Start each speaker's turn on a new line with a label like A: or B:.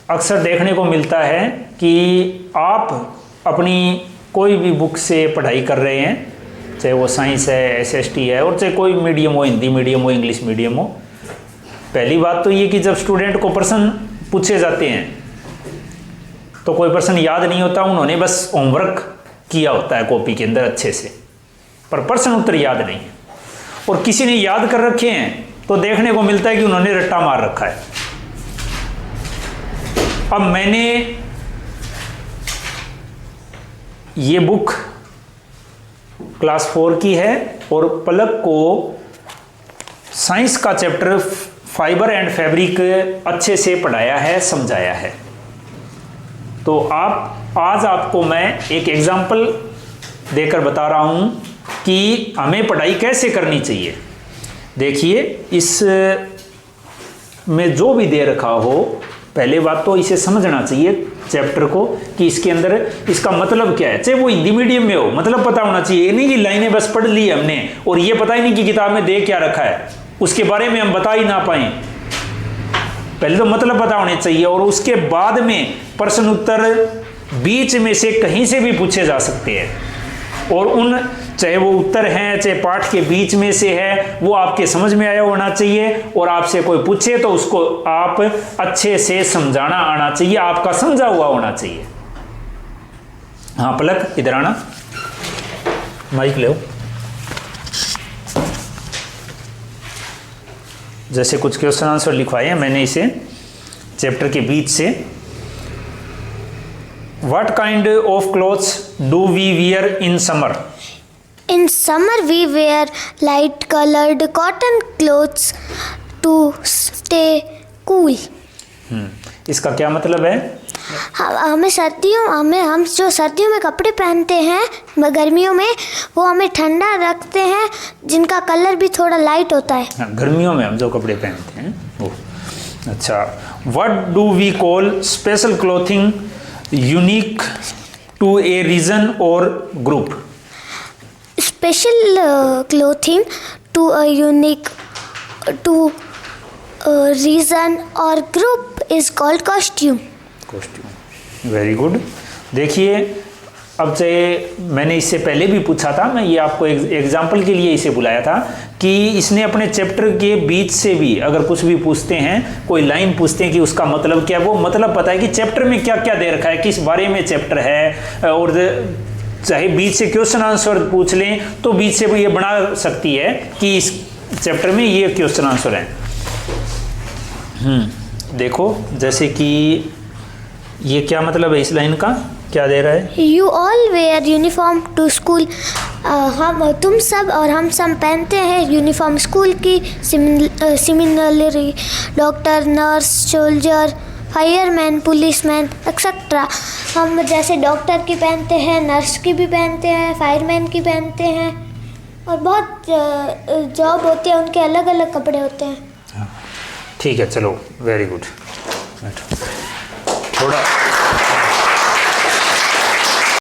A: अक्सर देखने को मिलता है कि आप अपनी कोई भी बुक से पढ़ाई कर रहे हैं, चाहे वो साइंस है, एसएसटी है, और चाहे कोई मीडियम हो, हिंदी मीडियम हो, इंग्लिश मीडियम हो। पहली बात तो ये कि जब स्टूडेंट को प्रश्न पूछे जाते हैं तो कोई प्रश्न याद नहीं होता, उन्होंने बस होमवर्क किया होता है कॉपी के अंदर अच्छे से, पर प्रश्न उत्तर याद नहीं है। और किसी ने याद कर रखे हैं तो देखने को मिलता है कि उन्होंने रट्टा मार रखा है। अब मैंने ये बुक क्लास 4 की है और पलक को साइंस का चैप्टर फाइबर एंड फैब्रिक अच्छे से पढ़ाया है, समझाया है। तो आज आपको मैं एक एग्जाम्पल देकर बता रहा हूं कि हमें पढ़ाई कैसे करनी चाहिए। देखिए, इस में जो भी दे रखा हो, पहले बात तो इसे समझना चाहिए चैप्टर को कि इसके अंदर इसका मतलब क्या है। चाहे वो हिंदी मीडियम में हो, मतलब पता होना चाहिए। ये नहीं कि लाइनें बस पढ़ ली हमने और ये पता ही नहीं कि किताब में दे क्या रखा है, उसके बारे में हम बता ही ना पाए। पहले तो मतलब पता होने चाहिए और उसके बाद में प्रश्न उत्तर बीच में से कहीं से भी पूछे जा सकते हैं। और उन चाहे वो उत्तर हैं, चाहे पाठ के बीच में से है, वो आपके समझ में आया होना चाहिए। और आपसे कोई पूछे तो उसको आप अच्छे से समझाना आना चाहिए, आपका समझा हुआ होना चाहिए। हाँ पलक, इधर आना, माइक ले। जैसे कुछ क्वेश्चन आंसर लिखवाए हैं मैंने इसे चैप्टर के बीच से। What kind of clothes do we wear in summer?
B: In summer we wear light colored cotton clothes to stay cool.
A: इसका क्या मतलब है?
B: हम जो सर्दियों में कपड़े पहनते हैं गर्मियों में, वो हमें ठंडा रखते हैं, जिनका कलर भी थोड़ा लाइट होता है।
A: हाँ, गर्मियों में हम जो कपड़े पहनते हैं वो। अच्छा, What do we call special clothing unique to a region or group?
B: Special clothing to a unique to a region or group is called costume.
A: Costume, very good. देखिए, अब चाहे मैंने इससे पहले भी पूछा था, मैं ये आपको एग्जाम्पल के लिए इसे बुलाया था कि इसने अपने चैप्टर के बीच से भी अगर कुछ भी पूछते हैं, कोई लाइन पूछते हैं कि उसका मतलब क्या है, वो मतलब पता है कि चैप्टर में क्या क्या दे रखा है, किस बारे में चैप्टर है। और चाहे बीच से क्वेश्चन आंसर पूछ लें तो बीच से वो ये बना सकती है कि इस चैप्टर में ये क्वेश्चन आंसर है। देखो, जैसे कि ये क्या मतलब है, इस लाइन का क्या दे रहा है?
B: You all wear uniform to school. तुम सब और हम सब पहनते हैं यूनिफॉर्म स्कूल की। Similarly doctor, nurse, soldier, fireman, policeman etcetera. हम जैसे डॉक्टर की पहनते हैं, नर्स की भी पहनते हैं, फायरमैन की पहनते हैं, और बहुत जॉब होती है उनके अलग अलग कपड़े होते हैं।
A: ठीक है, चलो, वेरी गुड। थोड़ा